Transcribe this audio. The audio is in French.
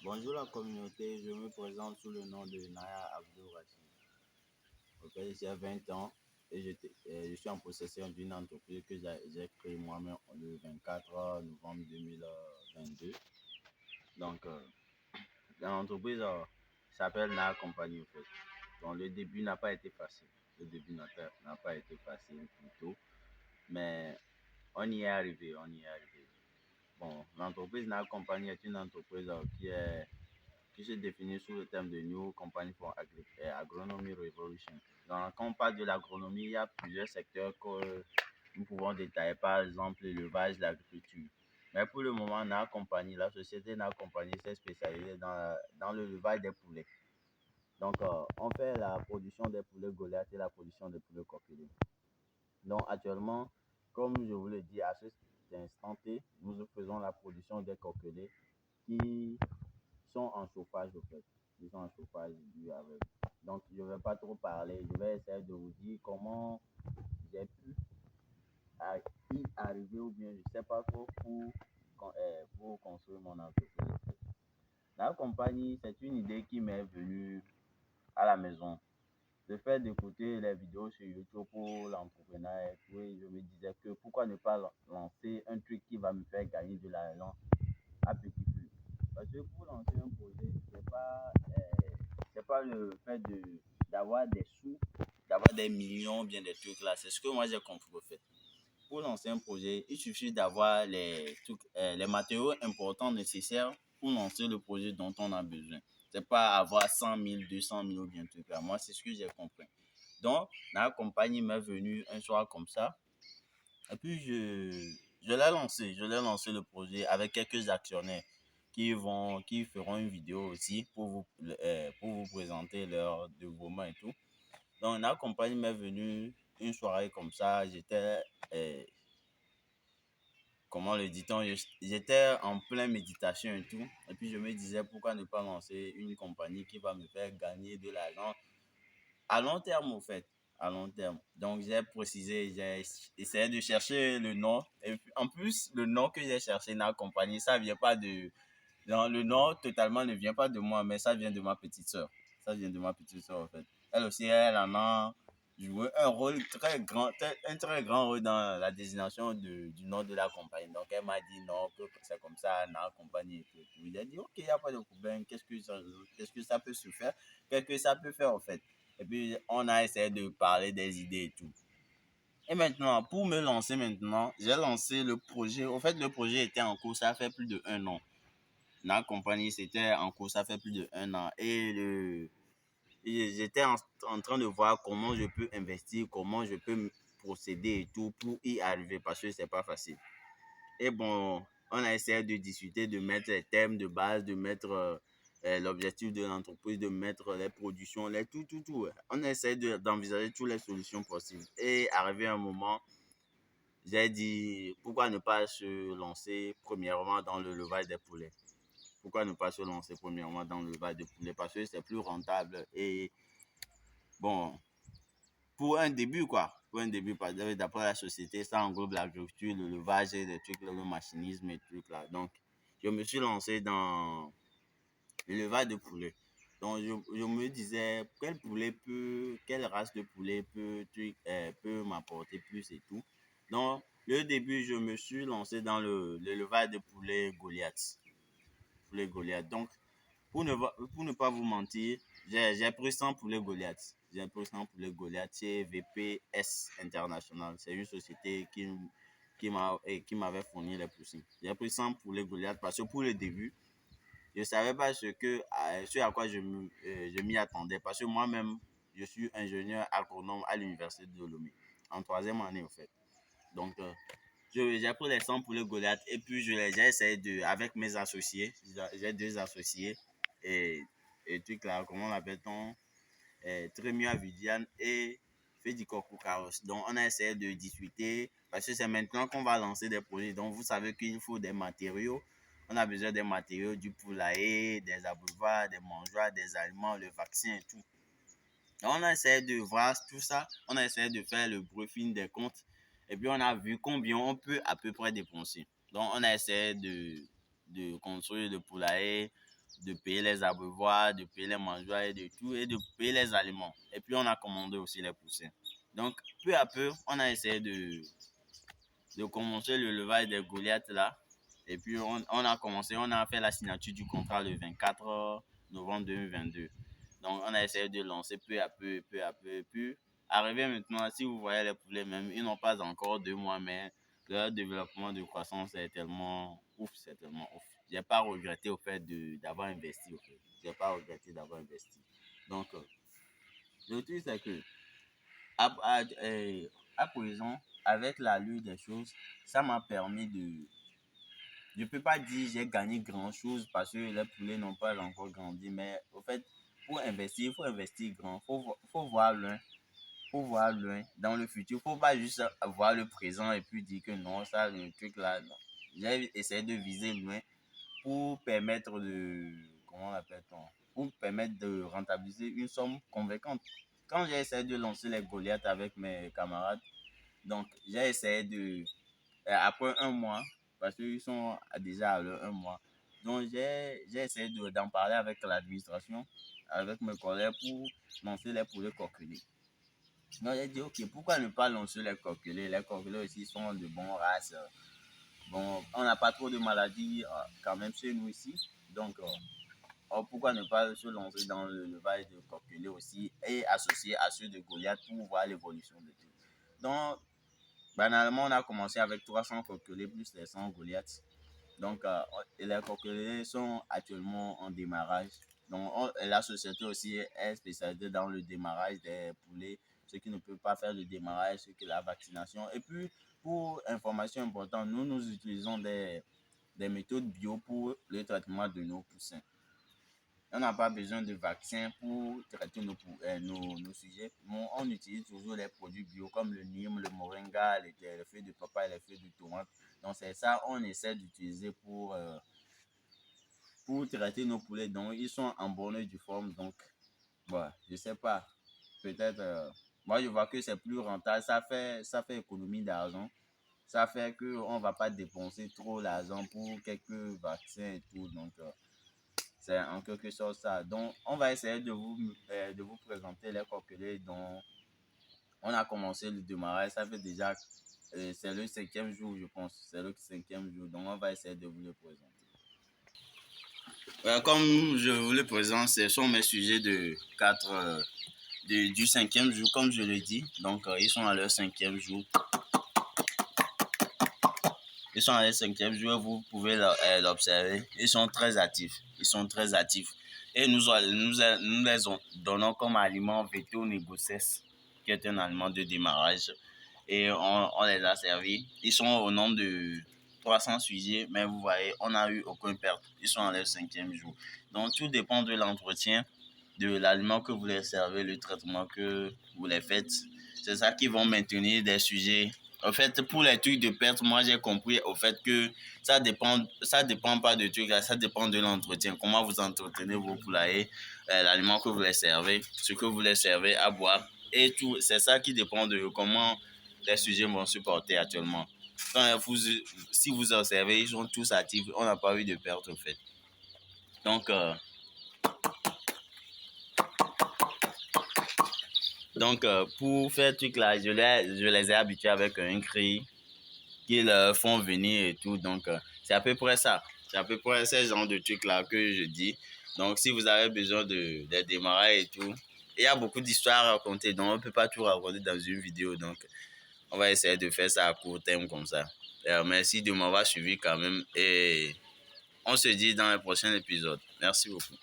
Bonjour la communauté, je me présente sous le nom de Naya Abdou Rachid. Ok, j'ai 20 ans et je suis en possession d'une entreprise que j'ai créée moi-même le 24 novembre 2022. Donc, l'entreprise s'appelle Naya Company en fait. Donc, le début n'a pas été facile. Le début n'a pas été facile plutôt, mais on y est arrivé. Bon, l'entreprise Naya Company est une entreprise qui se définit sous le terme de New Company for Agronomy Revolution. Donc, quand on parle de l'agronomie, il y a plusieurs secteurs que nous pouvons détailler, par exemple l'élevage, l'agriculture. Mais pour le moment, la société Na Company s'est spécialisée dans l'élevage des poulets. Donc, on fait la production des poulets Goliath et la production des poulets coquillés. Donc, actuellement, comme je vous l'ai dit, à cet instant T, nous faisons la production des coquillés qui sont en chauffage au fait. Ils sont en chauffage avec. Donc je ne vais pas trop parler, je vais essayer de vous dire comment j'ai pu y arriver ou bien je ne sais pas trop pour construire mon entreprise. La compagnie, c'est une idée qui m'est venue à la maison. Le fait d'écouter les vidéos sur YouTube pour l'entrepreneuriat, oui, je me disais que pourquoi ne pas lancer un truc qui va me faire gagner de l'argent à petit feu. Parce que pour lancer un projet, c'est pas le fait d'avoir des sous, d'avoir des millions, bien des trucs là. C'est ce que moi j'ai compris au fait. Pour lancer un projet, il suffit d'avoir les matériaux importants nécessaires pour lancer le projet dont on a besoin. C'est pas avoir 100 000, 200 000 ou bien trucs là. Moi, c'est ce que j'ai compris. Donc, la compagnie m'est venue un soir comme ça. Et puis, je l'ai lancé le projet avec quelques actionnaires qui feront une vidéo aussi pour vous présenter leur développement et tout. Donc, la compagnie m'est venue une soirée comme ça. Euh, comment le dit-on, j'étais en pleine méditation et tout. Et puis, je me disais, pourquoi ne pas lancer une compagnie qui va me faire gagner de l'argent à long terme, au fait. À long terme. Donc, j'ai précisé, j'ai essayé de chercher le nom. Et puis, en plus, le nom que j'ai cherché dans la compagnie, ça vient pas de. Non, le nom totalement ne vient pas de moi, mais ça vient de ma petite sœur. Ça vient de ma petite sœur, en fait. Elle aussi, elle en a joué un rôle très grand, un très grand rôle dans la désignation du nom de la compagnie. Donc, elle m'a dit non, que c'est comme ça, dans la compagnie et tout. Il a dit, ok, il n'y a pas de problème. Qu'est-ce que ça peut se faire? Qu'est-ce que ça peut faire, en fait? Et puis, on a essayé de parler des idées et tout. Et maintenant, pour me lancer maintenant, j'ai lancé le projet. En fait, le projet était en cours, ça fait plus de 1 an. La compagnie, c'était en cours, ça fait plus de 1 an. Et j'étais en train de voir comment je peux investir, comment je peux procéder et tout pour y arriver parce que c'est pas facile. Et bon, on a essayé de discuter, de mettre les thèmes de base, de mettre l'objectif de l'entreprise, de mettre les productions, tout. Ouais. On a essayé d'envisager toutes les solutions possibles. Et arrivé un moment, j'ai dit, pourquoi ne pas se lancer premièrement dans le levage des poulets? Pourquoi ne pas se lancer premièrement dans le levage des poulets? Parce que c'est plus rentable et bon, pour un début, quoi. Pour un début, d'après la société, ça englobe l'agriculture, le levage et des trucs, le machinisme et trucs là. Donc, je me suis lancé dans l'élevage de poulets. Donc, je me disais, quelle race de poulet peut m'apporter plus et tout. Donc, le début, je me suis lancé dans l'élevage de poulets Goliath. Poulet Goliath. Donc, pour ne pas vous mentir, j'ai pris 100 poulets Goliath. J'ai pris 100 poulets Goliath chez VPS International. C'est une société qui m'avait fourni les poussins. J'ai pris 100 poulets Goliath parce que pour le début, je ne savais pas ce à quoi je m'y attendais. Parce que moi-même, je suis ingénieur agronome à l'université de Lomé, en troisième année, en fait. Donc, j'ai pris les 100 poulets Goliath et puis j'ai essayé avec mes associés. J'ai deux associés et truc là, comment l'appelle-t-on? Trémia Vidiane et Fediko Koukaros. Donc, on a essayé de discuter parce que c'est maintenant qu'on va lancer des projets. Donc, vous savez qu'il faut des matériaux. On a besoin des matériaux, du poulailler, des abreuvoirs, des mangeoires, des aliments, le vaccin et tout. Donc, on a essayé de voir tout ça. On a essayé de faire le briefing des comptes. Et puis, on a vu combien on peut à peu près dépenser. Donc, on a essayé de construire le poulailler, de payer les abreuvoirs, de payer les mangeoires et de tout, et de payer les aliments. Et puis, on a commandé aussi les poussins. Donc, peu à peu, on a essayé de commencer le levage des Goliaths là. Et puis, on a commencé, on a fait la signature du contrat le 24 novembre 2022. Donc, on a essayé de lancer peu à peu, peu à peu. Et puis, arrivé maintenant, si vous voyez les poulets même, ils n'ont pas encore 2 mois, mais leur développement de croissance est tellement ouf, c'est tellement ouf. J'ai pas regretté au fait d'avoir investi, au fait. J'ai pas regretté d'avoir investi. Donc, le truc, c'est que, à présent, avec l'allure des choses, ça m'a permis de. Je peux pas dire j'ai gagné grand chose parce que les poulets n'ont pas encore grandi, mais au fait, pour investir, il faut investir grand. Faut voir loin. Faut voir loin dans le futur. Faut pas juste voir le présent et puis dire que non, ça, le truc là, non. J'ai essayé de viser loin pour permettre de. Comment on appelle-t-on? Pour permettre de rentabiliser une somme convaincante. Quand j'ai essayé de lancer les Goliaths avec mes camarades, donc j'ai essayé de. Après un mois, parce qu'ils sont déjà à leur un mois, donc j'ai essayé d'en parler avec l'administration, avec mes collègues pour lancer les poulets coquelés. Donc j'ai dit, ok, pourquoi ne pas lancer les coquelés? Les coquelés aussi sont de bonnes races. Bon, on n'a pas trop de maladies quand même chez nous ici. Donc, pourquoi ne pas se lancer dans le levage de coquelets aussi et associer à ceux de Goliath pour voir l'évolution de tout. Donc, banalement, on a commencé avec 300 coquelets plus les 100 Goliaths. Donc, les coquelets sont actuellement en démarrage. Donc, la société aussi est spécialisée dans le démarrage des poulets, ceux qui ne peuvent pas faire le démarrage, ceux qui ont la vaccination. Et puis, pour information importante, nous utilisons des méthodes bio pour le traitement de nos poussins. On n'a pas besoin de vaccin pour traiter nos sujets. On utilise toujours les produits bio comme le nîmes, le moringa, les feuilles de papaye, les feuilles de tomate. Donc, c'est ça on essaie d'utiliser pour traiter nos poulets. Donc, ils sont en bonne et due forme. Donc, voilà, je sais pas. Peut-être, moi, je vois que c'est plus rentable. Ça fait économie d'argent. Ça fait qu'on ne va pas dépenser trop l'argent pour quelques vaccins et tout. Donc, c'est en quelque sorte ça. Donc, on va essayer de vous présenter les coquelets dont on a commencé le démarrage. Ça fait déjà, c'est le 5e jour, je pense. C'est le 5e jour. Donc, on va essayer de vous le présenter. Comme je vous le présente, ce sont mes sujets de 4, du 5e jour, comme je le dis. Donc, ils sont à leur 5e jour. Ils sont à leur 5e jour, vous pouvez l'observer. Ils sont très actifs. Ils sont très actifs. Et nous les donnons comme aliment Veto Negoces, qui est un aliment de démarrage. Et on les a servis. Ils sont au nombre de 300 sujets, mais vous voyez, on n'a eu aucune perte. Ils sont à leur 5e jour. Donc, tout dépend de l'entretien, de l'aliment que vous les servez, le traitement que vous les faites. C'est ça qui vont maintenir des sujets. En fait, pour les trucs de perte, moi, j'ai compris au fait que ça dépend pas de trucs là, ça dépend de l'entretien. Comment vous entretenez vos poulaillers, l'aliment que vous les servez, ce que vous les servez à boire et tout. C'est ça qui dépend de comment les sujets vont se porter actuellement. Si vous observez, ils sont tous actifs. On n'a pas eu de perte au fait. Donc, pour faire truc là, je les ai habitués avec un cri qu'ils font venir et tout. Donc, c'est à peu près ça. C'est à peu près ce genre de trucs là que je dis. Donc, si vous avez besoin de démarrer et tout, il y a beaucoup d'histoires à raconter. Donc, on ne peut pas tout raconter dans une vidéo. Donc, on va essayer de faire ça à court terme comme ça. Merci de m'avoir suivi quand même. Et on se dit dans le prochain épisode. Merci beaucoup.